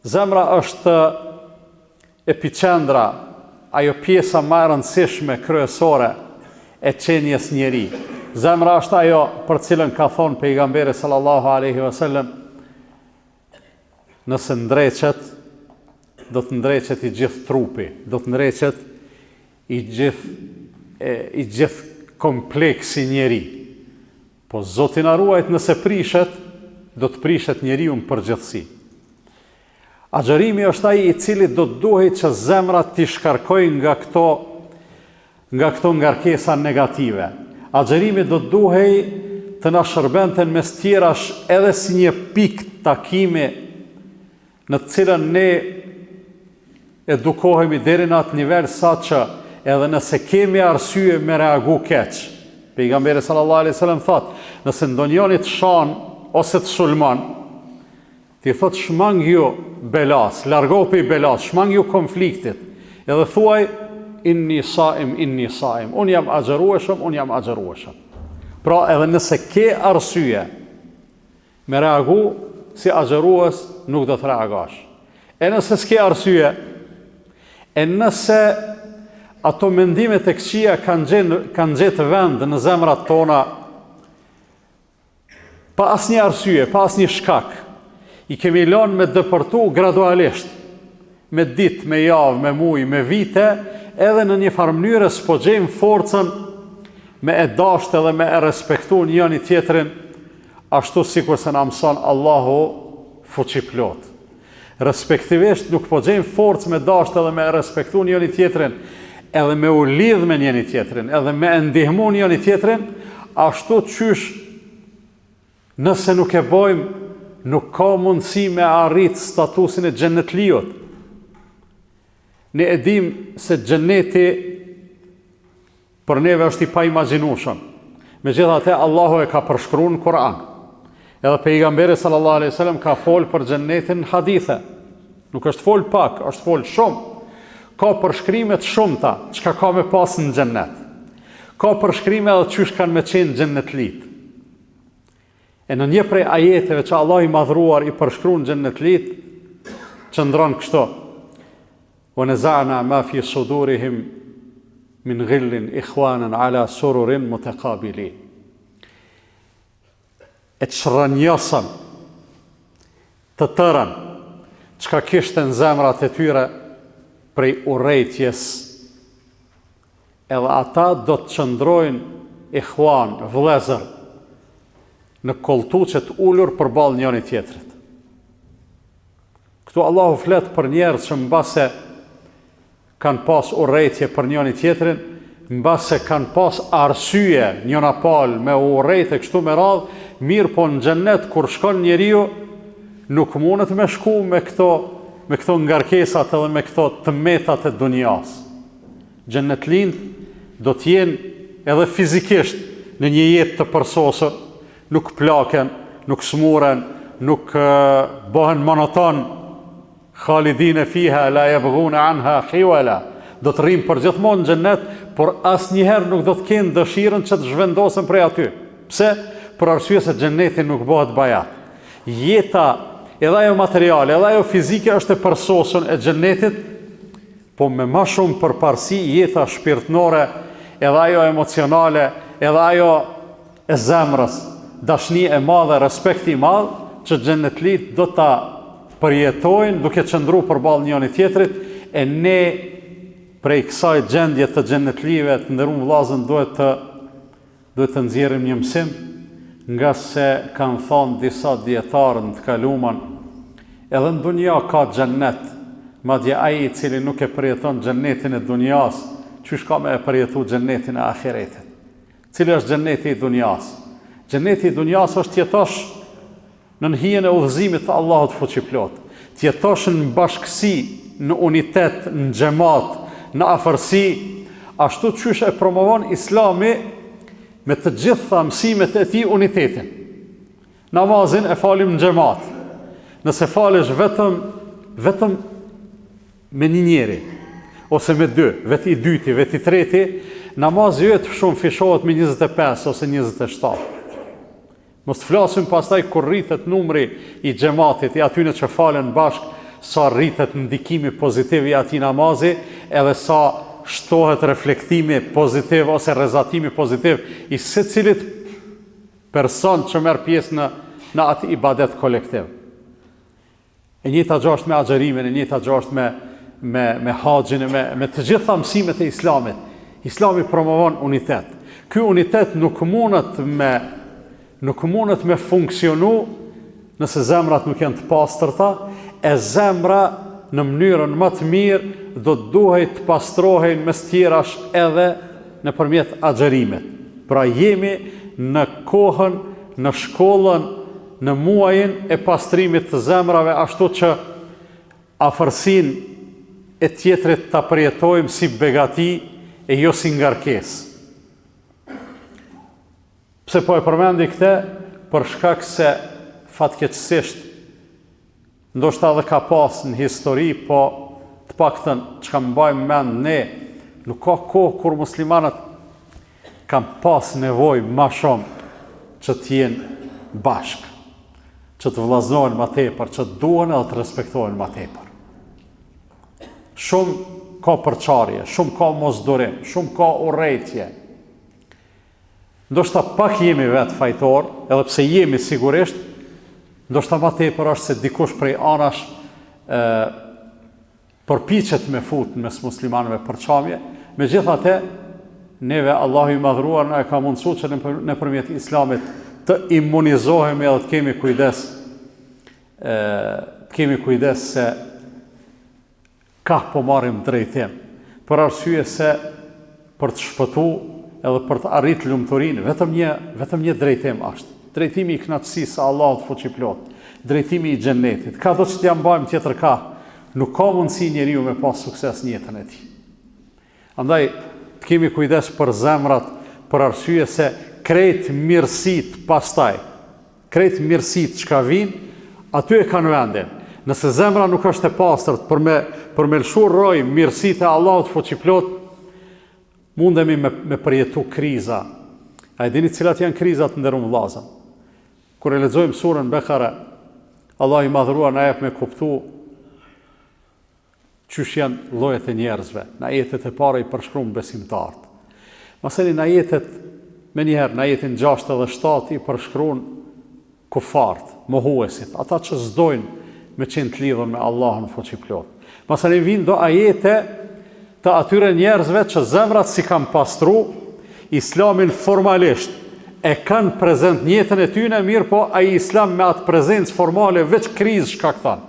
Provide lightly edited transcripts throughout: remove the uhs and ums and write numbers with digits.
Zemra është epicendra, ajo pjesa më e rëndësishme kryesore e qenjes njeri. Zemra është ajo për cilën ka thonë pejgamberi sallallahu alaihi wasallam, nëse ndreqet, do të ndreqet i gjithë trupi, do të ndreqet i gjithë kompleksi njeri. Po Zoti na ruajt nëse prishet, do të prishet njeriu në përgjithësi. Agjërimi është ai i cili do të duhet që zemra t'i shkarkojë nga këto ngarkesa negative. Agjërimi do të duhet të na shërbente mes tjerash edhe si një pikë takimi në të cilën ne edukohemi deri në atë nivel sa që edhe nëse kemi arsye me reagu keq. Pejgamberi sallallahu alaihi wasallam thotë, nëse ndonjëri të shan ose të sulmon, ti thot shmang ju belas, largohu pe belas, shmang ju konfliktit, edhe thuaj inni saim, unë jam agjërueshëm. Pra edhe nëse ke arsye me reagu si agjërues, nuk do të reagash. E nëse s'ke arsye, e nëse ato mendimet e këqija kanë gjetë vend në zemrat tona, pa asnjë arsye, pa asnjë shkak, i kemi lënë me dëpërtu gradualisht, me ditë, me javë, me muaj, me vite, edhe në një farë mënyrë s'po gjejmë forcën me e dashtë edhe me e respektu njëri tjetrin, ashtu sikur se na mëson Allahu fuqiplot. Respektivisht nuk po gjejmë forcë me dashtë edhe me e respektu njëri tjetrin, edhe me u lidh me njëri tjetrin, edhe me e ndihmu njëri tjetrin, ashtu qysh nëse nuk e bojmë, nuk ka mundësi me arrit statusin e xhenetliut. Ne e dim se xheneti për neve është i pa imagjinueshëm. Megjithatë Allahu e ka përshkruar në Kur'an. Edhe pejgamberi sallallahu alaihi wasallam ka fol për xhenetin në hadithe. Nuk është fol pak, është fol shumë. Ka përshkrime të shumta çka ka me pas në xhenet. Ka përshkrime edhe çysh kanë me qenë xhenetlit. E në një prej ajeteve që Allah i madhruar i përshkruan xhenetlit, qëndron kështu: "Wa naza'na ma fi sudurihim min ghillin ikhwanan ala sururin mutaqabilin." E çrrënjosëm të tërën çka kishte në zemrat e tyre prej urrejtjes, edhe ata do të qëndrojnë ikhwan, vëllezër, në kolltuçe të ulur përballë njëri tjetrit. Këtu Allahu flet për njerëz që mbase kanë pas urrejtje për njëri tjetrin, mbase kanë pas arsye njëra palë me urrejtje kështu me radhë, mirë po në xhennet kur shkon njeriu nuk mundet me shku me këto ngarkesat edhe me këto tëmetat e dunjas. Xhenetlind do të jenë edhe fizikisht në një jetë të përsosur, nuk plaken, nuk smuren, nuk bëhen monoton, khalidine fiha, la yabghuna anha hiwala. Do të rrinë përgjithmonë në xhennet, por asnjëherë nuk do të kenë dëshirën që të zhvendosen prej aty. Pse? Për arsye se xheneti nuk bëhet bajat. Jeta, edhe ajo materiale, edhe ajo fizike është e përsosur e xhenetit, po me më shumë përparësi jeta shpirtërore, edhe ajo emocionale, edhe ajo e zemrës, dashni e madhe, respekti i madh që xhenetlit do ta përjetojnë duke qëndruar përballë njëri tjetrit, e ne prej kësaj gjendje të xhenetlive të nderuar vëllezër duhet të nxjerrim një mësim, nga se kanë thonë disa dietarë të kaluar, edhe në dunja ka xhennet, madje ai i cili nuk e përjeton xhennetin e dunjas, çish ka me e përjetu xhennetin e ahiretit? Cili është xhenneti i dunjas? Xheneti i dunjas është jetosh në hijen e udhëzimit të Allahut fuqiplot, të jetosh në bashkësi, në unitet, në xhamat, në afërsi, ashtu qysh e promovon Islami me të gjitha mësimet e tij unitetin. Namazin e falim në xhamat. Nëse falesh vetëm me një njeri, ose me dy, vetë i dyti, vetë i treti, namazi jëtë shumë fishohet me 25 ose 27. Mos të flasim pastaj kur rritet numri i xhamatit, i atyne që falen bashk, sa rritet ndikimi pozitiv i atij namazi, edhe sa shtohet reflektimi pozitiv ose rrezatimi pozitiv i secilit person që merr pjesë në atë ibadet kolektiv. E njëjta gjë është me agjerimin, e njëjta gjë është me haxhin, me të gjitha mësimet e Islamit. Islami promovon unitet. Ky unitet nuk mundet me funksionu nëse zemrat nuk janë të pastërta, e zemra në mënyrën më të mirë do të duhet të pastrohen mes tjerash edhe nëpërmjet agjerimit. Pra jemi në kohën, në shkollën, në muajin e pastrimit të zemrave, ashtu që afërsinë e tjetrit ta përjetojmë si begati e jo si ngarkesë. Pse po e përmendi këtë? Për shkak se fatkeqësisht ndoshta edhe ka pas në histori, po të paktën çka mbajmë mend ne, nuk ka kohë kur muslimanët kanë pas nevojë më shumë që të jenë bashkë, që të vllaznohen më tepër, që të duhen edhe të respektohen më tepër. Shumë ka përçarje, shumë ka mosdurim, shumë ka urrëtie. Ndoshta pak jemi vetë fajtor, edhe pse jemi sigurisht, ndoshta më tepër është se dikush prej anash përpiqet me fut mes muslimanëve përçamje. Megjithatë, neve Allahu i madhruar na e ka mundsuar që nëpërmjet Islamit të imunizohemi edhe të kemi kujdes se ka po marrim drejtim. Për arsye se për të shpëtuar edhe për të arritur lumturinë, vetëm një drejtim është. Drejtimi i kënaqësisë së Allahut fuqiplot, drejtimi i xhennetit. Ka do që t'ja mbajmë tjetër ka, nuk ka mundësi njeriu me pas sukses në jetën e tij. Andaj të kemi kujdes për zemrat, për arsye se krejt mirësit pastaj, krejt mirësit që ka vinë, aty e kanë vendin. Nëse zemra nuk është e pastërt për me lëshuar roj mirësit e Allahut fuqiplot, mundemi me përjetu kriza. A e dini cilat janë krizat nderuar vëllezër? Kur e lexojmë surën Bekare, Allah i madhruar na jep me kuptu çysh janë llojet e njerëzve. Në ajetet e para i përshkruan besimtarët. Maseni në ajetet, me njëherë në ajetin 6 dhe 7 i përshkruan kufart, mohuesit, ata që s'dojnë me qenë të lidhur me Allahun fuqiplot. Maseni vinë do ajete të atyre njerëzve që zemrat si kanë pastru, Islamin formalisht e kanë prezent në jetën e tyre, mirë po ai Islam me atë prezencë formale veç krizë shkakton.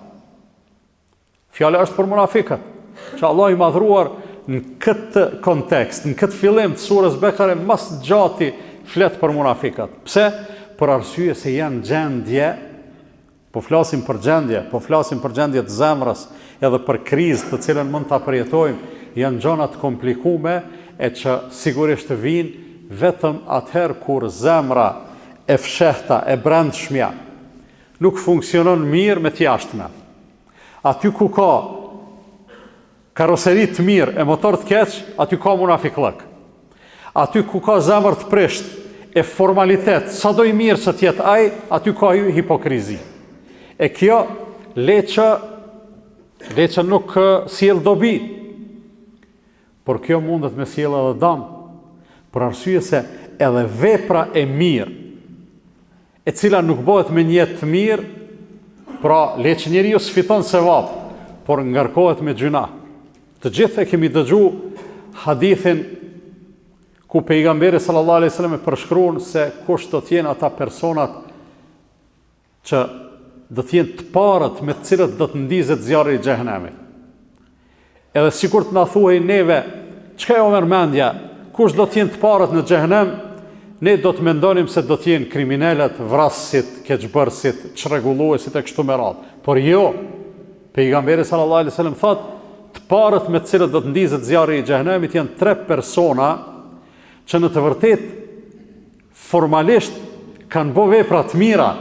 Fjala është për munafikët, që Allah i madhruar në këtë kontekst, në këtë fillim të surës Bekare, mas gjati flet për munafikët. Pse? Për arsye se janë gjendje, po flasim për gjendje të zemrës, edhe për krizë të cilën mund ta përjetojmë, janë gjëra të komplikume e që sigurisht vinë vetëm atëherë kur zemra e fshehta, e brendshmja, nuk funksionon mirë me t'jashtme. Aty ku ka karoseri të mirë e motor të keq, aty ka munafiklëk. Aty ku ka zemër të prisht e formalitet, sa do i mirë që t'jetë ai, aty ka hipokrizi. E kjo le që nuk sjell dobi, por kjo mundet me sjell edhe dëm, për arsye se edhe vepra e mirë, e cila nuk bëhet me një jetë të mirë, pra le që njeriu sfiton sevap, por ngarkohet me gjuna. Të gjithë e kemi dëgjuar hadithin ku pejgamberi sallallahu alaihi wasallam e përshkruan se kush do të jenë ata personat që do të jenë të parët me të cilët do të ndizet zjarri i xhehenemit. Edhe sikur të na thuhej neve, çka e mendja, kush do të jenë të parët në xhehenem, ne do të mendonim se do të jenë kriminalët, vrasësit, keqbërësit, çrregulluesit e kështu me radhë. Por jo, pejgamberi sallallahu alaihi wasallam thotë, të parët me të cilët do të ndizet zjarri i xhehenemit janë 3 persona që në të vërtet formalisht kanë bë vepra të mira.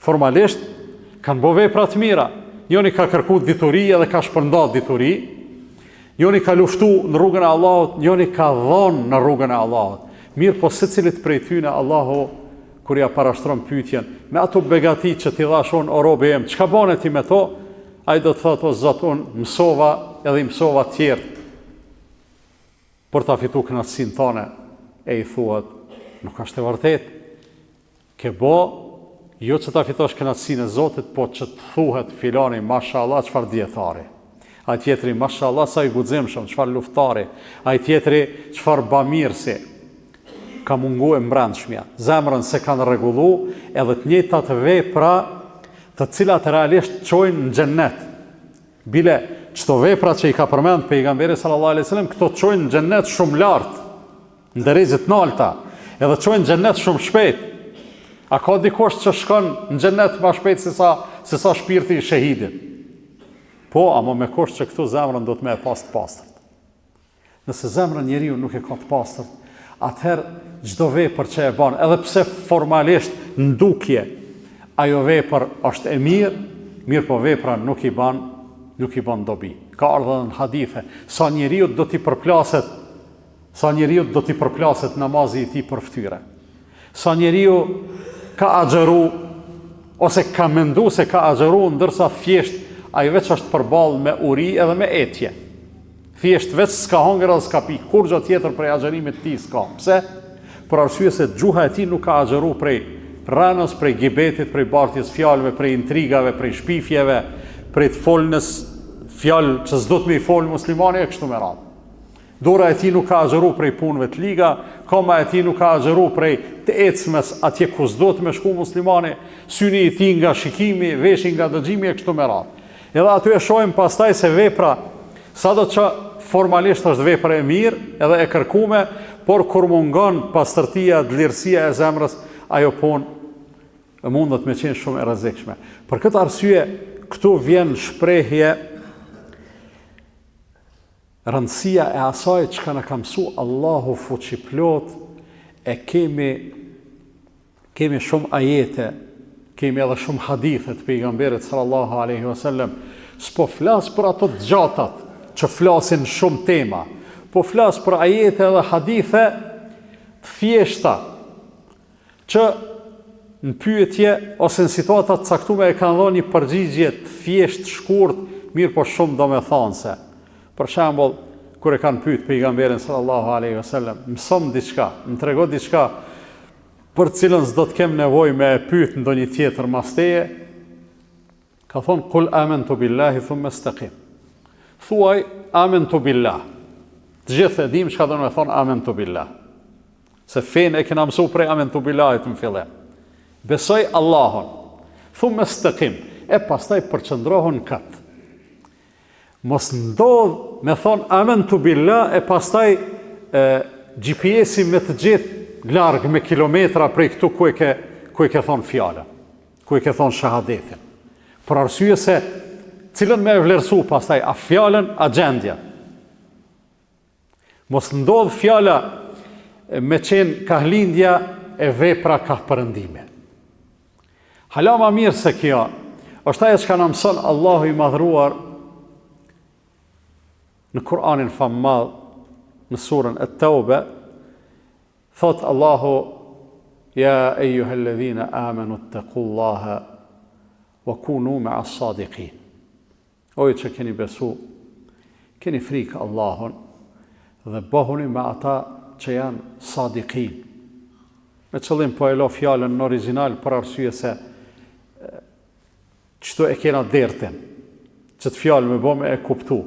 Formalisht kanë bë vepra të mira. Njëri ka kërkuar dituri dhe ka shpërndarë dituri. Njëri ka luftu në rrugën e Allahut, njëri ka dhënë në rrugën e Allahut. Mirë, po secilit prej tyre Allahu kur ja parashtron pyetjen, me ato begati që ti dhashon o robi em, çka bane ti me to? Ai do të thotë, o Zot, unë mësova edhe i mësova të tjerë për ta fituar kënaqësinë tone. E i thuat, nuk është e vërtet. Ke bo, jo që ta fitosh kënaqësinë e Zotit, po që të thuhet filani, mashallah, çfarë dietari. Ai tjetri, mashallah, sa i guximshëm, çfarë luftari. Ai tjetri, çfarë bamirësi. Ka mungu e mbrëmshmja. Zemrën se kanë rregullu, edhe të njëjtat vepra, të cilat realisht çojnë në xhennet. Bile çto vepra që i ka përmend pejgamberi sallallahu alajhi wasallam, këto çojnë në xhennet shumë lart, në drejtë të larta, edhe çojnë në xhennet shumë shpejt. A ka dikush që shkon në xhennet më shpejt se sa shpirti i shahidit? Po, ama me kush që këtu zemrën do të më e pas të pastërt. Nëse zemra njeriu nuk e ka të pastërt, atëherë çdo vepër që e bën, edhe pse formalisht ndukje ajo vepër është e mirë po vepra nuk i bën dobi. Ka ardhur në hadithe, sa njeriu do t'i përplaset namazi i tij për fytyrë. Sa njeriu ka agjëru ose ka mendu se ka agjëru, ndërsa thjesht ai veç është përballë me uri edhe me etje. Thjesht veç s'ka hongër edhe s'ka pi, kur gjë tjetër prej agjërimit të tij s'ka. Pse? Për arsye se gjuha e tij nuk ka agjëru prej rënës, prej gibetit, prej bartjes fjalëve, prej intrigave, prej shpifjeve, prej të folnës fjalë që s'do të më i fol muslimani e kështu me radhë. Dora e tij nuk ka agjëru prej punëve të liga, koma e tij nuk ka agjëru prej të ecmes atje ku s'do të më shku muslimani, syni i tij nga shikimi, veshi nga dëgjimi e kështu me radhë. Edhe aty e shohim pastaj se vepra, sado që formalisht është vepër e mirë edhe e kërkume, por kur mungon pastërtia, dlirësia e zemrës, ajo punë mundet me qenë shumë e rrezikshme. Për këtë arsye, këtu vjen shprehje rëndësia e asaj që ka na ka mësu Allahu fuqiplot, e kemi shumë ajete, kemi edhe shumë hadithe të pejgamberit sallallahu alaihi wasallam. S'po flas për ato të gjatat që flasin shumë tema, po flas për ajete edhe hadithe të thjeshta që në pyetje ose në situata të caktuara e kanë dhënë një përgjigje të thjeshtë, shkurt, mirë po shumë domethënëse. Për shembull, kur e kanë pyet pejgamberin sallallahu alaihi wasallam, mëson diçka, më trego diçka për cilën s'do të kem nevojë me e pyet ndonjë tjetër mas teje, ka thonë kul amantu billahi thumma istaqim. Thuaj amantu billah. Të gjithë e dim çka do të thonë amantu billah. Se fenë e kena mësuar prej amantu billahit në fillim. Besoj Allahun. Thumma istaqim. E pastaj përqendrohen kat. Mos ndodh me thonë amantu billah e pastaj GPS-i me të gjithë larg me kilometra prej këtu ku e ke thonë fjala, ku e ke thonë shahadetin. Për arsye se cilën me e vlerësu pastaj, a fjalën, a gjendja. Mos ndodh fjala me qenë kahlindja e vepra ka përëndime. Hala ma mirë se kjo, është ajo që ka na mëson Allahu i madhruar në Kur'anin fammadh, në surën At-Tauba, thot Allahu, ja ejuhalladhina amanu ittaqullaha wa kunu ma'as sadiqin. Oj që keni besu, keni frikë Allahun dhe bëhuni me ata që janë sadiqin. Me qëllim po e lo fjallën në original për arsye se qëto e kena dertin, që të fjallë me bëme e kuptu.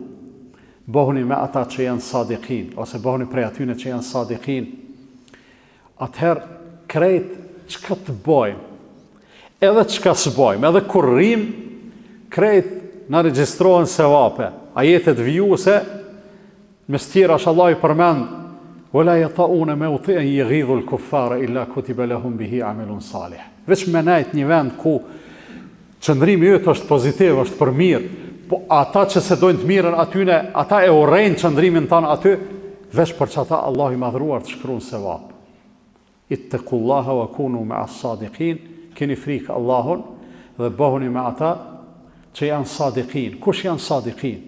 Bëhuni me ata që janë sadiqin, ose bëhuni prej atyne që janë sadiqin. Atëherë, krejt çka të bojmë, edhe çka së bojmë, edhe kur rrim, krejt në regjistrohen sevape. Ajetet vijuse, me stjera është Allah i përmend, wala yata'una mawti'an yaghidhu al-kuffara illa kutiba lahum bihi amalun salih. Veç me nejt një vend ku qëndrimi yt është pozitiv, është për mirë, po ata që se dojnë të mirën atyne, ata e urrejnë qëndrimin tanë aty, veç për që ata Allah i madhruar të shkruan sevap. Ittaqullaha wa kunu ma'as sadiqin, keni frikë Allahun dhe bëhuni me ata që janë sadiqin. Kush janë sadiqin?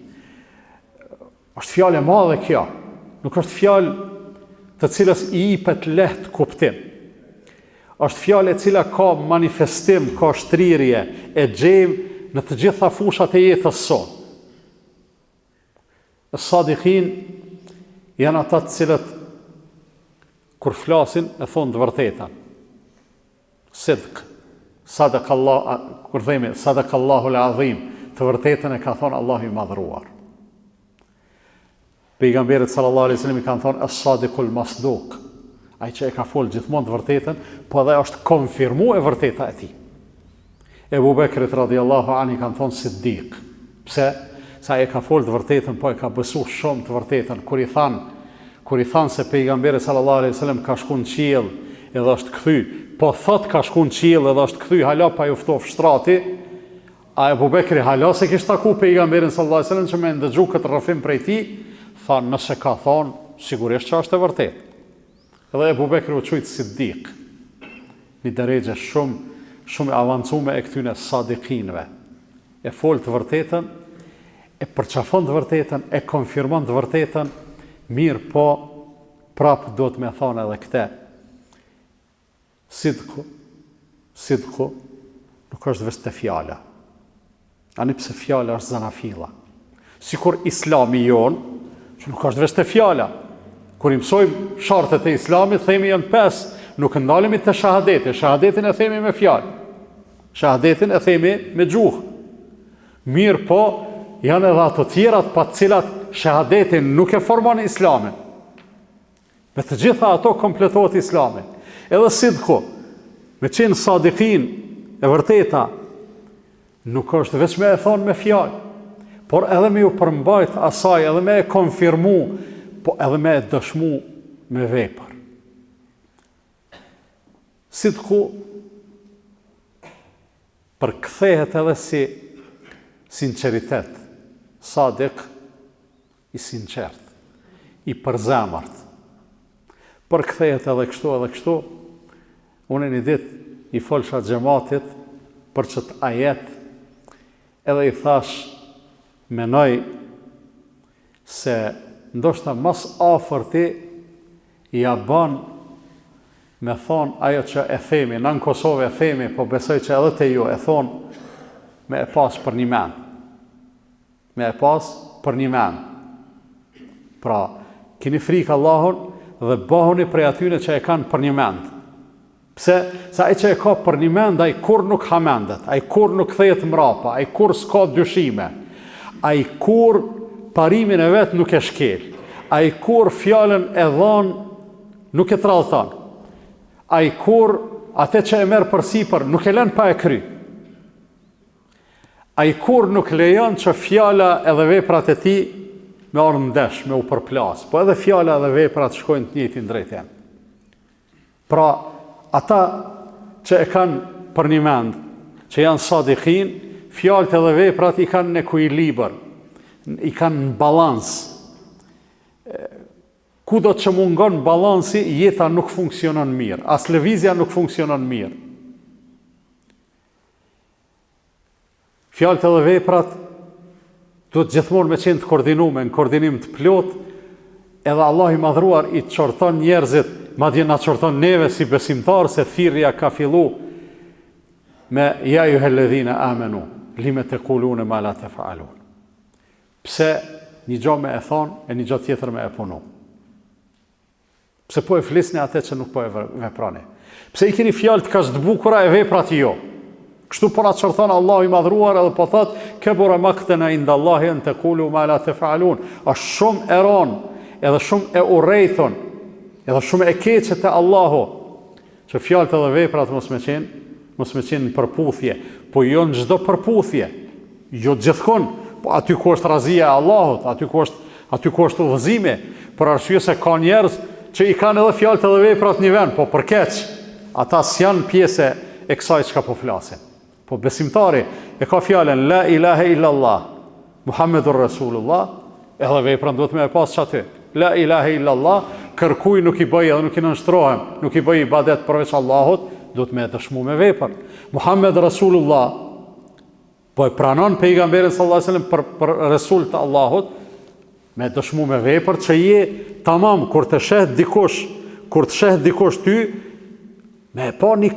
Është fjalë e madhe kjo, nuk është fjalë të cilës i jepet lehtë kuptim. është fjalë e cila ka manifestim, ka shtrirje, e gjejmë në të gjitha fushat e jetës sot. Sadiqin janë ata të cilët kur flasin e thonë të vërtetën. Sidq, kur themi sadakallahu al-azim, të vërtetën e ka thonë Allahu i madhruar. Pejgamberit sallallahu alaihi wasallam i kanë thonë as-sadiqul masduq, ai që e ka folë gjithmonë të vërtetën, po edhe është konfirmuar e vërteta e tij. Ebu Bekrit radhiyallahu anhu i kanë thonë siddiq. Pse? Sa e ka folë të vërtetën, po e ka besu shumë të vërtetën. Kur i thanë se pejgamberi sallallahu alaihi wasallam ka shku në qiell edhe është kthy, po thot ka shku në qiell edhe është kthy, hala pa ju ftov shtrati, a Ebu Bekri hala se kishte taku pejgamberin sallallahu alaihi wasallam që më ndëgju këtë rrëfim prej tij, thanë nëse ka thonë, sigurisht që është e vërtetë. Edhe Ebu Bekri u quajt siddiq. Një drejtë shumë e avancume e këtyne sadiqinëve. E fol të vërtetën, e përqafon të vërtetën, e konfirmon të vërtetën, mirë po prapë do të me thonë edhe këte. Sidku nuk është veç të fjala. Ani pse fjala është zanafilla. Sikur islami jonë, që nuk është veç të fjala. Kur i mësojmë shartet e islamit, themi janë 5, nuk ndalemi të shahadeti. Shahadetin e themi me fjalë. Shahadetin e themi me gjuhë. Mirë po, janë edhe ato tjerat pa cilat shahadetin nuk e formon islamin. Me të gjitha ato kompletohet islamin. Edhe sidku, me qenë sadiqin e vërteta, nuk është veç me e thonë me fjalë, por edhe me ju përmbajt asaj, edhe me e konfirmu, po edhe me e dëshmu me vepër. Sidku përkthehet edhe si sinqeritet, sadiq i sinqert, i përzemërt. Përkthehet edhe kështu, unë një ditë i folsha xhamatit për çet ajet, edhe i thash, menoj se ndoshta mas afërti ja ban me thonë ajo që e themi, në Kosovë e themi, po besoj që edhe te ju e thonë me e pas për një men. Me e pas për një men. Pra, kini frikë Allahun dhe bahuni prej atyne që e kanë për një mend. Pse? Sa ai që e ka për një mend, ai kur nuk hamendet, ai kur nuk kthehet mrapa, ai kur s'ka dyshime, ai kur parimin e vet nuk e shkel, ai kur fjalën e dhon nuk e tradhton, ai kur atë që e merr përsipër nuk e lën pa e kry, ai kur nuk lejon që fjala edhe veprat e tij me orë ndesh, me u përplas, po edhe fjala edhe veprat shkojnë të njëjtin drejtim. Pra, ata që e kanë për një mend, që janë sadiqin, fjalët edhe veprat i kanë në ekuilibër, i kanë në balans. Kudo që mungon balansi, jeta nuk funksionon mirë, as lëvizja nuk funksionon mirë. Fjalët edhe veprat duhet gjithmonë me qenë të koordinume, në koordinim të plot, edhe Allah i madhruar i qorton njerëzit, madje na qorton neve si besimtar, se thirrja ka fillu me ja ayyuhalladhina amanu, lime taquluna ma la taf'alun. Pse një gjë me e thonë, e një gjë tjetër me e punu. Pse po e flisni atë që nuk po e veprani. Pse i keni fjalë të kaq të bukura e veprat jo. Kështu po na çorthon Allahu i madhruar edhe po thot kebura maktana inda Allahi an taqulu ma la taf'alun. Është shumë e rënë, edhe shumë e urrejton, edhe shumë e keqe te Allahu, që fjalët edhe veprat mos me qenë në përputhje, po jo në çdo përputhje, jo gjithkund, po aty ku është razia e Allahut, aty ku është udhëzimi, për arsye se ka njerëz që i kanë edhe fjalët edhe veprat një vend, po për keq, ata s'janë pjesë e kësaj çka po flasin. Po besimtari e ka fjalën la ilaha illallah, Muhammedur Rasulullah, edhe veprën duhet me e pas çaty. La ilaha illallah, kërkuj nuk i bëj edhe nuk i nënshtrohem, nuk i bëj ibadet përveç Allahut, duhet me dëshmu me vepër. Muhammed Rasulullah, po e pranon pejgamberin sallallahu alaihi wasallam për Rasul të Allahut, me dëshmu me vepër, që je tamam kur të sheh dikush ty, Me e pa një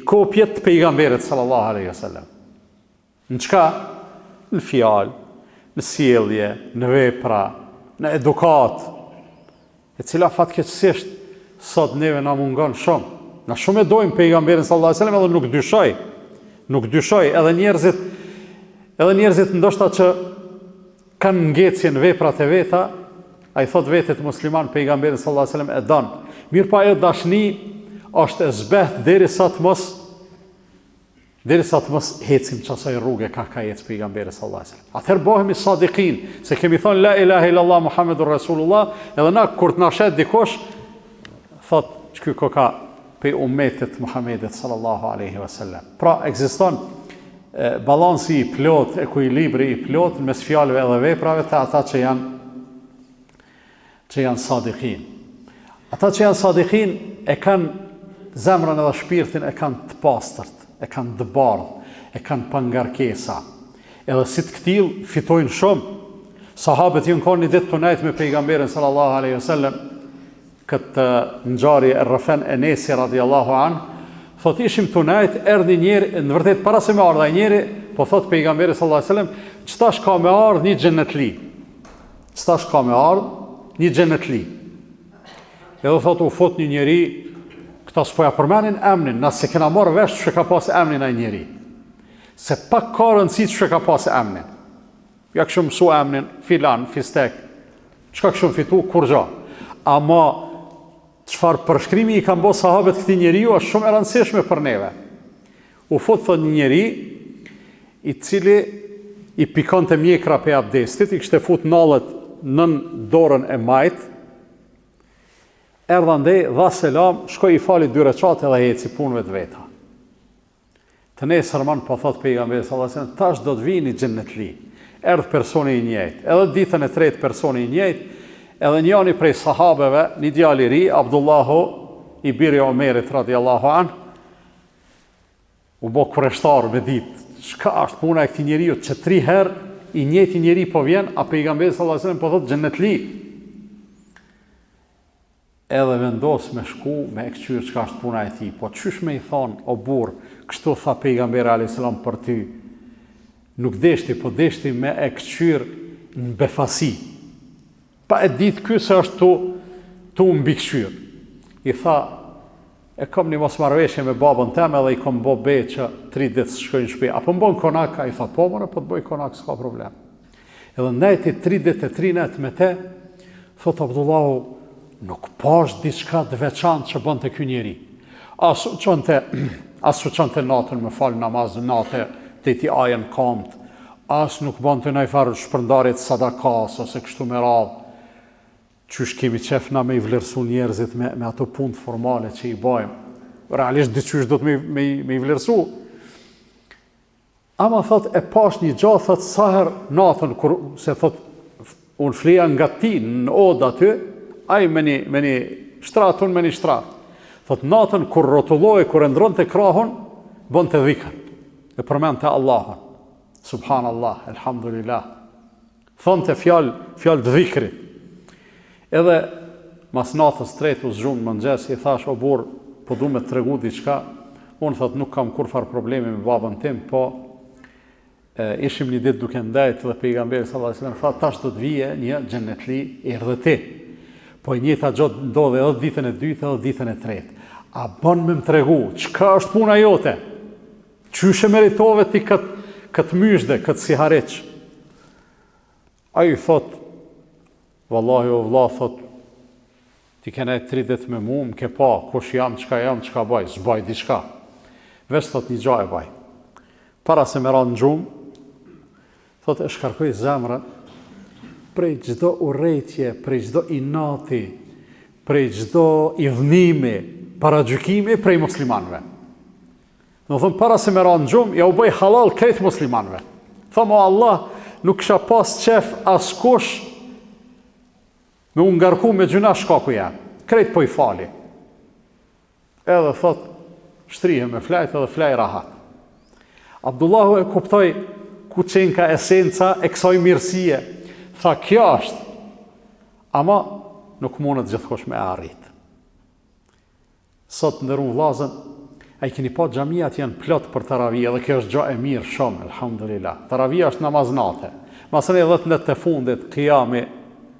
kopje të pejgamberit sallallahu alaihi wasallam. Në çka? Në fjalë, në sjellje, në vepra, në edukat, e cila fatkeqësisht sot neve na mungon shumë. Na shumë e dojmë pejgamberin sallallahu alaihi wasallam edhe nuk dyshoj edhe njerëzit ndoshta që kanë ngjecje në veprat e veta, ai thot vetë të musliman pejgamberin sallallahu alaihi wasallam e don. Mirë pa ajo dashni është e zbeth derisa të mos hecim çasaj rrugë ka ecë pejgamberi sallallahu alaihi wasallam. Atëherë bëhemi sadikin, se kemi thonë la ilaha illallah Muhammedur Rasulullah, edhe na kur të na shet dikush thot ky ka pe ummetit Muhammedit sallallahu alaihi wasallam. Pra ekziston balansi i plot, ekuilibri i plot mes fjalëve edhe veprave të ata që janë sadikin. Ata që janë sadikin e kanë zemrën edhe shpirtin e kanë të pastërt, e kanë të bardhë, e kanë pa ngarkesa. Edhe si të këtill fitojnë shumë. Sahabët janë kanë një ditë të nejtë me pejgamberin sallallahu alaihi wasallam, këtë ngjarje e rrëfen Enesi radiallahu an, thot ishim të nejtë, erdhi njeri, në vërtet para se me ardha njeri, po thot pejgamberi sallallahu alaihi wasallam, çtash ka me ardh një xhenetli. Çtash ka me ardh një xhenetli. Edhe thot u fut një njeri, këta s'po ja përmenin emnin, nëse kena marrë vesh që ka pas emnin ai njeri. Se pak ka rëndësi që ka pas emnin. Ja kështu mësu emnin, filan, fistek, çka kështu fitu, kur gja. Ama çfarë përshkrimi i kanë bërë sahabët këtij njeriu është shumë e rëndësishme për neve. U fut thot një njeri i cili i pikonte mjekra pe abdestit, i kishte fut nallët nën dorën e majt, erdha ndej, dha selam, shkoi i fali 2 recate dhe eci punëve të veta. Të nesërman po thot pejgamberi sallallahu alaihi wasallam, tash do të vini xhenetli. Erdh personi i njëjtë, edhe ditën e tretë personi i njëjtë, edhe njëri prej sahabeve, një djalë i ri, Abdullahu i biri Omerit radiallahu an, u bë kurreshtar me ditë. Çka është puna e këtij njeriu që 3 herë i njëjti njeri po vjen, a pejgamberi sallallahu alaihi wasallam po thot xhenetli. Edhe vendos me shku, me e këqyr çka është puna e tij. Po çysh me i thon, o burr, kështu tha pejgamberi alayhis salam për ty. Nuk deshti, po deshti me e këqyr në befasi. Pa e ditë ky se është tu mbi këqyr. I tha, e kam një mosmarrëveshje me babën tem edhe i kam bë be që 3 ditë shkojnë në shtëpi. Apo mbon konak? Ai tha, po more, po të bëj konak, s'ka problem. Edhe ndajti 3 ditë e 3 natë me te, thot Abdullahu, nuk pash diçka të veçantë që bënte ky njeri. As u çonte natën me fal namaz natë, deti ajën kamt. As nuk bënte ndaj farë shpërndarje të sadakas ose kështu me radhë. Qysh kemi qef na me i vlerësu njerëzit me ato punë formale që i bajmë. Realisht diçysh do të me i vlerësu. Ama thot e pash një gjatë, thot saher natën, se thot unë fleja nga ti në odë aty, ai me një shtrat, unë me një shtrat. Thot natën kur rotulloj, kur endron të krahun, bën të dhikën. E përmen të Allahën. Subhanallah, elhamdulillah. Thonë të fjallë të dhikrit. Edhe mas natës tretë u zgjumë mëngjes, i thash o burr, po du me të tregu diçka. Unë thot nuk kam kur farë problemi me babën tim, po ishim një ditë duke ndajt dhe pejgamberi sallallahu alaihi wasallam tha tash do të vije një xhenetli erdhë ti. Po njëta gjatë ndodhe edhe ditën e dytë edhe ditën e tretë. A bën me më tregu, çka është puna jote? Qyshe meritove ti këtë myshde, këtë sihareq? Ai thot, vallahi o vlla, thot, ti kena 3 ditë me mu, më ke pa, kush jam, çka baj, s'baj diçka. Vesh thot një gjë e baj. Para se me ra në gjumë, thot e shkarkoj zemrën, prej çdo urrëtie, prej çdo inati, prej çdo idhnimi, paragjykimi prej muslimanëve. Do thon para se me ra në gjumë, ja u bëj halal krejt muslimanëve. Thomo Allah, nuk kisha pas qef askush me u ngarku me gjuna shkaku jam. Krejt po i fali. Edhe thot, shtrihe me flajt edhe flaj rahat. Abdullahu e kuptoj ku qenë ka esenca e kësaj mirësie. Tha, kjo është, ama nuk mundet gjithkosh me arrit. Sot ndërru vllazën, ai keni pa xhamiat janë plot për taravih, dhe kjo është gjë e mirë shumë, elhamdulillah. Taravia është namaz nate. Masën 10 net të fundit, qiyami,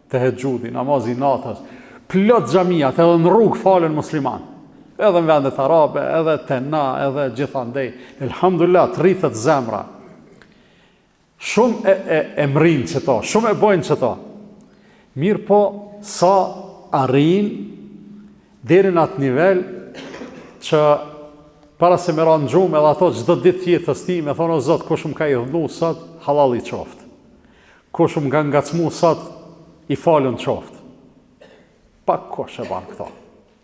tahajjudi, namazi natës, plot xhamiat edhe në rrugë falen musliman. Edhe në vendet arabe, edhe te na, edhe gjithandej. Elhamdulillah, të rritet zemra. Shumë e mrinë që to, shumë e bojnë që to. Mirë po, sa arrin deri në atë nivel që para se me ranë gjumë edhe ato çdo ditë jetës ti me thonë o Zot, kush më ka i dhënu sot, halal i qoftë. Kush më ka ngacmu sot, i falën qoftë. Pak kush e banë këto.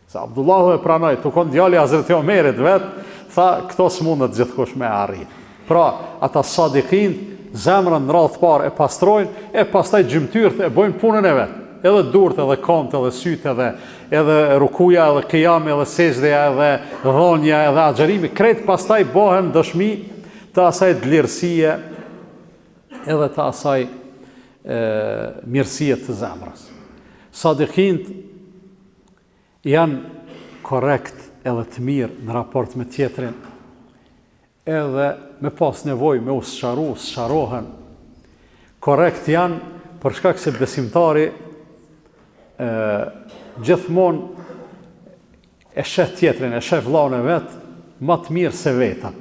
Se Abdullahu e pranoj, të konë djali Hazreti Omerit vetë, tha këto s'mundet gjithkush me arrit. Pra, ata sadikin, zemrën në radhë parë e pastrojnë, e pastaj gjymtyrët e bojnë punën e vetë. Edhe durët, edhe komët, edhe sytë, edhe rukuja, edhe qiyami, edhe sejdja, edhe dhonja, edhe agjerimi. Kretë pastaj bohen dëshmi të asaj dlirësie, edhe të asaj mirësie të zemrës. Sadikint janë korrekt edhe të mirë në raport me tjetrin, edhe me pas nevojë me sqarohen. Korrekt janë për shkak se besimtari gjithmonë e sheh tjetrin, e sheh vllaun e vet më të mirë se vetën.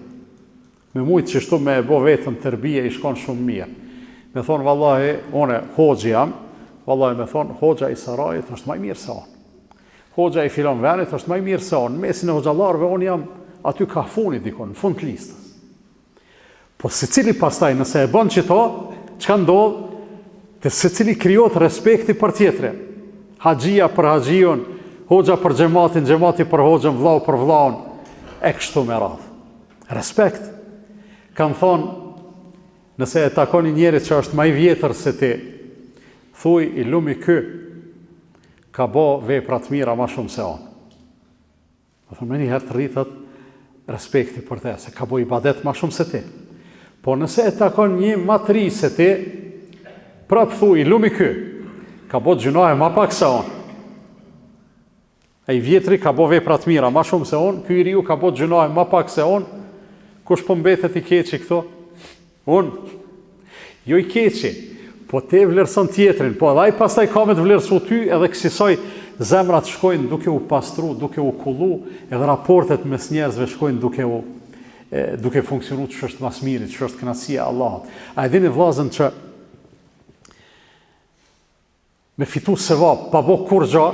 Me mujtë që shtu me e bo vetën tërbije i shkon shumë mirë. Me thonë, vallahi, one hoxhi jam, vallahi me thonë, hoxha i Sarajit është më i mirë se unë. Hoxha i filon venit është më i mirë se unë. Në mesin e hoxhallarëve unë jam aty ka funi dikon, në fund të listës. Po secili pastaj nëse e bën çito, çka ndodh? Te secili krijohet respekti për tjetrin. Haxhia për haxhiun, hoxha për xhamatin, xhamati për hoxhën, vllau për vllaun, e kështu me radhë. Respekt. Kam thonë, nëse e takoni njerit që është më i vjetër se ti, thuj i lumi ky ka bo vepra të mira ma shumë se onë. Do thonë, me një herë të rritët respekti për te, se ka bo ibadet ma shumë se ti. Po nëse e takon një ma të ri se ti, prapë thuj, i lumi ky, ka bo gjunohe ma pak se onë. E i vjetri ka bo vepra të mira ma shumë se onë, ky i riu ka bo gjunohe ma pak se onë, kush po mbetet i keqi këto? Unë. Jo i keqi, po te vlerëson tjetrin, po edhe ai pastaj ka me të vlerësu ty, edhe kësaj zemrat shkojnë duke u pastru, duke u kullu, edhe raportet mes njerëzve shkojnë duke funksionu që është mas mirit, që është kënaqësia e Allahut. A e dini vllazën që me fitu sevap, pa bo kur gjo,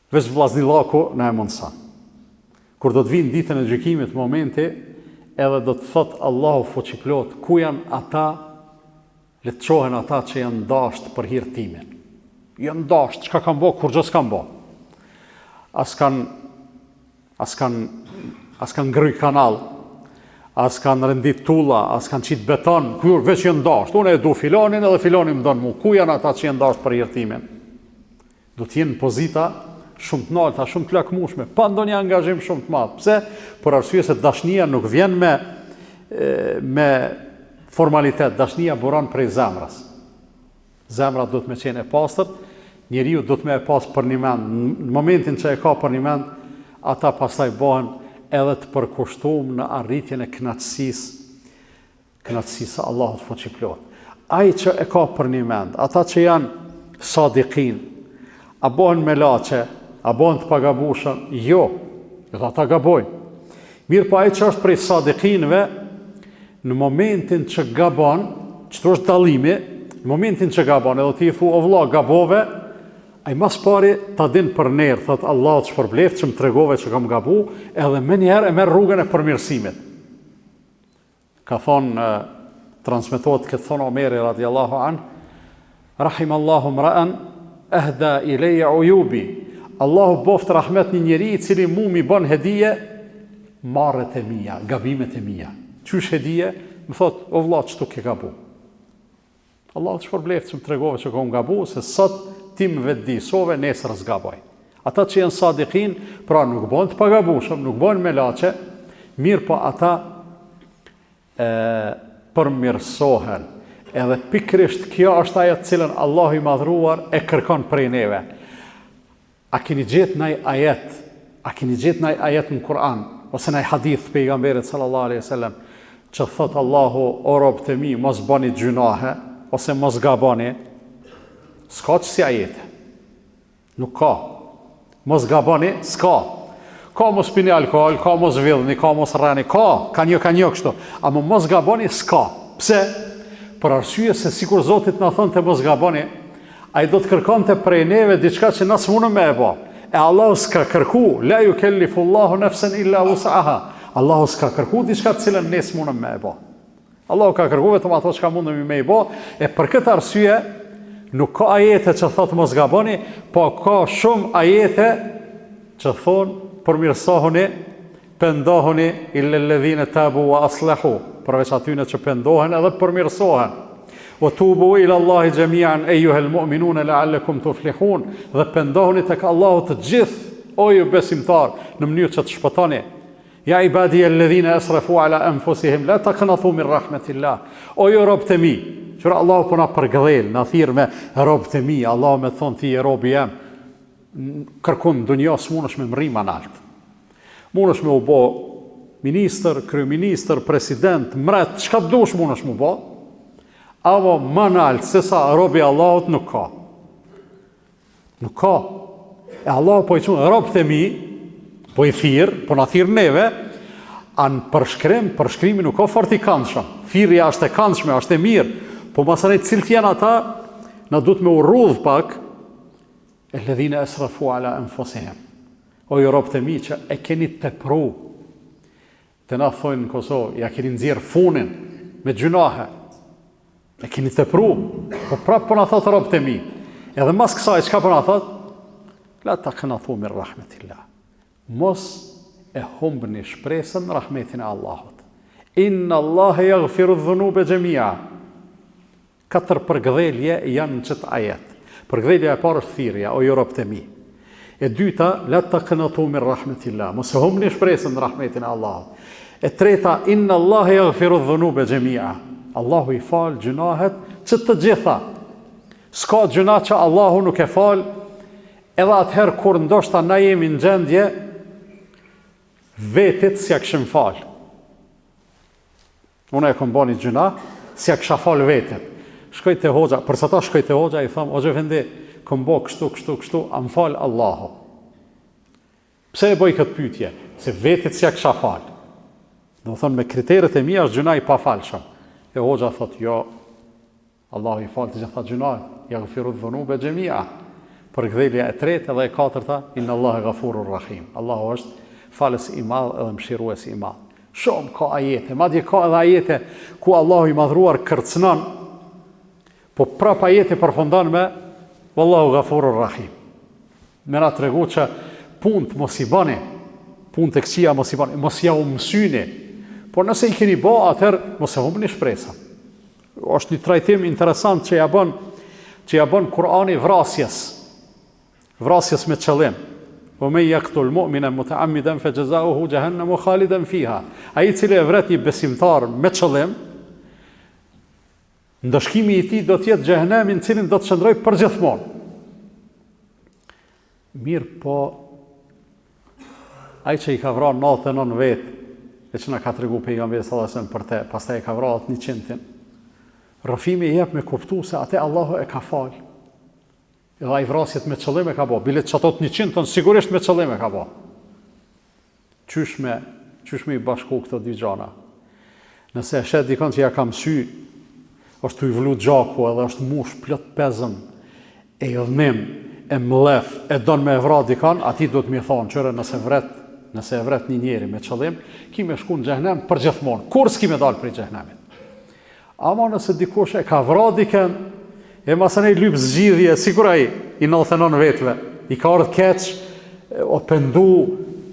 veç vllaznillahu na e mundson. Kur do të vinë ditën e gjykimit momenti, edhe do të thot Allahu fuqiplot, ku janë ata, le të qohen ata që janë ndasht për hir timin. Janë ndasht, çka kanë bo, kur gjo s'kan bo. As kanë ngry kanal, as kanë rendit tulla, as kanë qit beton, kur veç janë ndasht. Unë e du filonin edhe filonin më donë mu. Ku janë ata që janë ndasht për hir timin? Do të jenë pozita shumë të nalta, shumë të lakmueshme, pa ndonjë angazhim shumë të madh. Pse? Për arsye se dashnia nuk vjen me formalitet, dashnia buron prej zemrës. Zemra do të me qenë e pastër, njeriu do të me e pas për një mend. Në momentin që e ka për një mend, ata pastaj bëhen edhe të përkushtuar në arritjen e kënaqësisë Allahut fuqiplot. Ai që e ka për një mend, ata që janë sadikin, a bëhen me laçe, a bëhen të pagabushëm? Jo, edhe ata gabojnë. Mirë po ai që është prej sadikinëve, në momentin që gabon, që të është dalimi, në momentin që gabon, edhe ti i thu, o vlla, gabove, ai mas pari ta din për nerë, thot Allah të shpërbleft që më tregove që kam gabu, edhe me njerë e merr rrugën e përmirësimit. Ka thonë, transmetohet këtë thonë Omeri radiallahu an, rahimallahu mra'an, ehda i leja ujubi. Allahu boft rahmet një njeri i cili mu mi bën hedije, marrët e mia, gabimet e mia. Qysh hedije, më thot, o vlla, çtu ke gabu. Allah të shpërbleft që më tregove që kam gabu, se sot ti më vetë disove, nesër zgaboj. Ata që janë sadikin, pra nuk bën të pagabushëm, nuk bën me laçe, mirë po ata përmirësohen. Edhe pikrisht kjo është ajo të cilën Allahu i madhruar e kërkon prej neve. A keni gjetë ndaj ajet në Kur'an, ose ndaj hadith pejgamberit sallallahu alaihi wasallam, që thot Allahu, o robët e mi, mos bani gjunahe, ose mos gabani? S'ka që si ajete. Nuk ka. Mos gabani, s'ka. Ka mos pini alkohol, ka mos villni, ka mos rani, ka një kështu. Ama mos gabani, s'ka. Pse? Për arsye se sikur Zotit na thonte mos gabani, ai do të kërkonte prej neve diçka që na s'munëm me e bë. E Allahu s'ka kërku, la yukellifullahu nafsan illa wus'aha. Allahu s'ka kërku diçka të cilën ne s'munëm me e bë. Allahu ka kërku vetëm ato që mundemi me i bë, e për këtë arsye nuk ka ajete që thotë mos gaboni, po ka shumë ajete që thonë përmirësohuni, pendohuni illa alladhina tabu wa aslahu, përveç atyre që pendohen edhe përmirësohen. Wa tubu ila Allahi jami'an ayyuhal mu'minuna la'allakum tuflihun, dhe pendohuni tek Allahu të gjithë, o ju besimtar, në mënyrë që të shpëtoni. Ja ibadi alladhina asrafu ala anfusihim la taqnatu min rahmatillah. O ju robët e mi, qëra Allahu po na përgëdhel, na thirr me robët e mi, Allahu me thon ti je robi jam. Kërkon dunja s'munësh me mrim analt. Munësh me u bë ministër, kryeministër, president, mret, çka dush munësh me u bë. Avo më naltë se sa robi Allahut nuk ka. Nuk ka. E Allah po i qunë, robët e mi, po i thirë, po na thirë neve, anë përshkrimi nuk ka fort i këndshëm. Thirrja është e këndshme, është e mirë, po masanej cilët janë ata, na duhet me urrudh pak, alladhina asrafu ala anfusihim. O ju robët e mi që e keni tepru, të na thojnë në Kosovë, ja keni nxjerr funin me gjunahe. E keni tepru, po prapë po na thotë robët e mi. Edhe mas kësaj, çka po na thotë? La taqnatu min rahmatillah. Mos e humbni shpresën në rahmetin e Allahut. Inna Allahe yaghfiru dhunuba jami'a. 4 përgëdhelje janë në çet ajet. Përgëdhelja e parë është thirrja, o ju robët e mi. E dyta, la taqnatu min rahmatillah. Mos e humbni shpresën në rahmetin e Allahut. E treta, inna Allahe yaghfiru dhunuba jami'a. Allahu i falë gjunahet që të gjitha. S'ka gjuna që Allahu nuk e falë, edhe atëherë kur ndoshta na jemi në gjendje, vetit si ja këshim falë. Unë e kom bani gjuna, si ja kësha falë vetit. Shkoj te hoxha, përsa ta shkoj te hoxha, i thamë, o gjëvendi, kom bo kështu, a më falë Allahu. Pse e boj këtë pytje? Se vetit si ja kësha falë. Do thonë, me kriteret e mija është gjuna i pa falëshëm. E hoxha thot, jo, Allahu i falë të gjitha gjunaj, yaghfiru dhunuba jami'a. Përgëdhelja e tretë edhe e katërta, inna Allahe ghafurur rahim. Allahu është falës i madh edhe mshirues i madh. Shumë ka ajete, madje ka edhe ajete ku Allahu i madhruar kërcënon, po prap ajete përfundon me Wallahu ghafurur rahim. Me na tregu që punë mos i bani, punë të këqija mos i bani, mos ja u mësyni. Por nëse i keni bë, atëherë mos e humbni shpresën. Është një trajtim interesant që ja bën Kur'ani vrasjes me qëllim. O me yaqtul mu'mina muta'ammidan fa jazaohu jahannamu khalidan fiha. Ai i cili e vret një besimtar me qëllim, ndëshkimi i tij do të jetë xhehenemi në cilin do të shndrojë përgjithmonë. Mirë, po ai që i ka vrarë 99 vetë, e që na ka tregu pejgamberi sallallahu alajhi wasallam për te, pastaj e ka vrarë 100-tin. Rrëfimi i jep me kuptu se atë Allahu e ka falë. Edhe ai vrasjet me qëllim e ka bë. Bilet që ato 100 sigurisht me qëllim e ka bë. Qysh me i bashku këto dy gjana? Nëse e shet dikon që ja ka mësy, është të i vlu gjaku edhe është mush plot pezëm, e dhënim, e mlef, e don me vra dikon, ati do të mi thonë, qëre nëse e vret një njeri me qëllim, ki me shku në xhehenem për gjithmonë, kur s'ki me dalë prej xhehenemit. Ama nëse dikush e ka vra diken, e masën e i lypë zgjidhje, sikur ai i 99 vetëve, i ka ardhë keq, o pendu,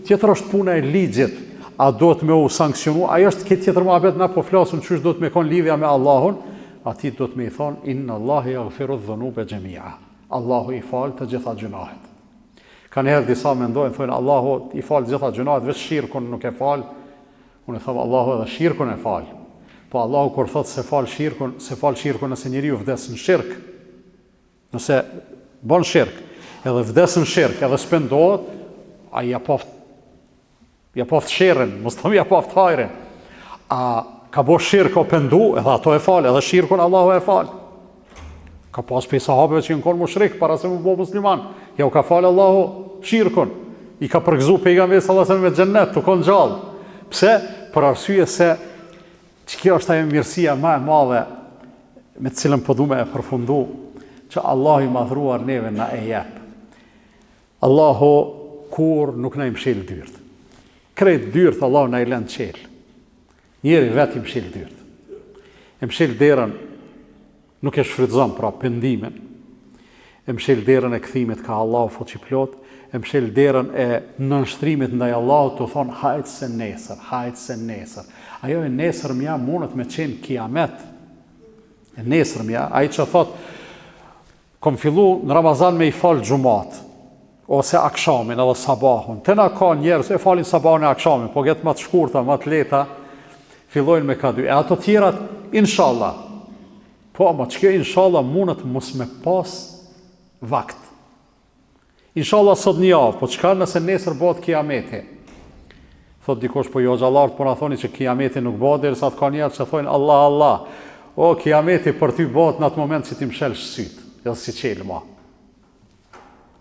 tjetër është puna e ligjit, a do të me u sankcionu, ajo është këtë tjetër muhabet na po flasëm qysh do të me kon lidhja me Allahun, ati do të me i thonë, inna Allahi yaghfiru dhunuba jami'a. Allahu i falë të gjitha gjunahet. Ka njerë disa mendojnë, thonë, Allahu i falë të gjitha gjunahet, veç shirkun nuk e falë. Unë e thëmë, Allahu edhe shirkun e falë. Po Allahu kur thotë se falë shirkun nëse njeriu vdes në shirk, nëse bon shirk, edhe vdesën shirk, edhe s'pendohet, a ja poft shirën, mos thëmë ja poft hajrin. A ka bo shirk o pendu, edhe ato e falë, edhe shirkun Allahu e falë. Ka pas për sahabeve që në konë mushrik, para se më bo musliman, ja u ka falë Allahu shirkun, i ka përgëzu pejgamberi sallallahu alajhi wasallam me xhennet, të konë gjallë. Pse? Për arsye se që kjo është ajo mirësia ma e madhe me të cilën po du me e përfundu, që Allahu i madhruar neve na e jep. Allahu kur nuk na i mshil dyrt. Krejt dyrt Allahu na i lën qel. Njeri vet i mshil dyrt. E mshil derën, nuk e shfrytëzon pra pendimin. E mshil derën e kthimit ka Allahu fuqiplot, e mshil derën e nënshtrimit ndaj Allahut të thonë hajt se nesër. Ajo e nesër mja mundet me qenë kiamet. E nesër mja, ai që thot, kom fillu në Ramazan me i falë gjumat, ose akshamin edhe sabahun. Tena ka njerës e falin sabahun e akshamin, po getë më të shkurta, më të leta, fillojnë me ka dy. E ato tjerat, inshallah. Po, ma që kjo inshallah mundet mos me pas vakt. Inshallah sot një javë, po çka nëse nesër bëhet kiameti? Thot dikosh, po jo xhallarët po na thoni që kiameti nuk bëhet, derisa të ka njerëz që thonë Allah Allah. O kiameti për ty bëhet në atë moment që ti mshelsh syt, jo si çelma.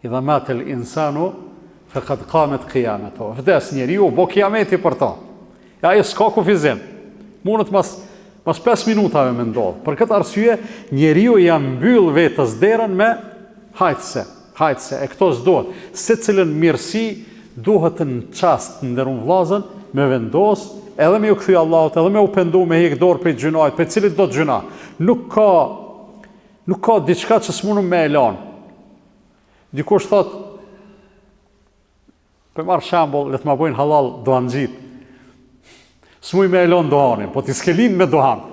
Idha matel insanu faqad qamat qiyamatu. Vdes njeriu, bo kiameti për ta. Ja ai s'ka kufizim. Mundet mas 5 minutave me ndodh. Për këtë arsye njeriu ja mbyll vetes derën me hajtse, e këto s'dohet. Se cilën mirësi duhet në qast në nderuar vllazën me vendos, edhe me u kthy Allahut, edhe me u pendu me hik dorë për gjunajt, për cilit do të gjuna. Nuk ka diçka që s'munëm me elan. Dikush thot, për marrë shembull, le të ma bojnë halal dohanxhit. S'muj me elan dohanin, po ti s'ke lind me dohan.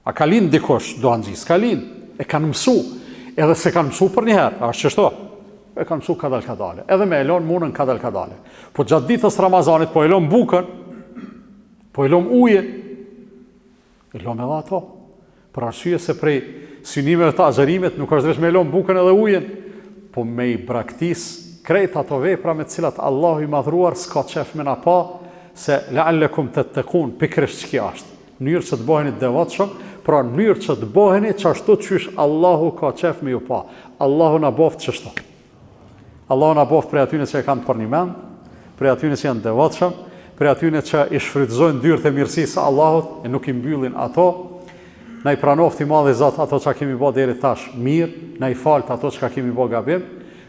A ka lind dikush dohanxhi? S'ka lind. E kanë mësu. Edhe se kanë mësu për njëherë, a është qështo? E kanë mësu kadale. Edhe me elon munën kadale. Po gjatë ditës Ramazanit, po elon bukën, po elon ujë, elon edhe ato. Për arsye se prej synimeve të agjerimit, nuk është veç me elon bukën edhe ujën, po me i braktis krejt ato vepra me cilat Allahu i madhruar s'ka qef me na pa, se la'allekum tattaqun, pikrisht që kjo është. Mënyrë që të bëheni devotshëm, pra në mënyrë që të bëheni çashtu qysh Allahu ka qef me ju pa. Allahu na boft çështo. Allahu na boft prej atyre që e kanë për një mend, prej atyre që janë devotshëm, prej atyre që i shfrytëzojnë dyert e mirësisë së Allahut e nuk i mbyllin ato. Na i pranofti Madhi Zot ato që kemi bë deri tash mirë, na i falt ato që kemi bë gabim,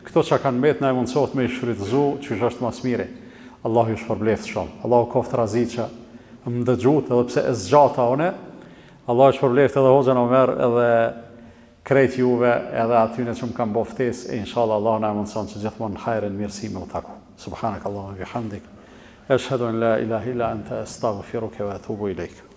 këto që kanë mbet na i mundsohet me i shfrytëzu çysh është më miri. Allahu ju shpërbleft shumë. Allahu koft razi që më dëgjut edhe pse e zgjata one. Allahu shpërbleft edhe Hoxhan Omer edhe krejt juve edhe atyne që më kanë bo ftesë, e inshallah Allah na mundson që gjithmonë në hajrin mirësi me u taku. Subhanak Allahumma bihamdik. Ashhadu an la ilaha illa anta astaghfiruka wa atubu ilaik.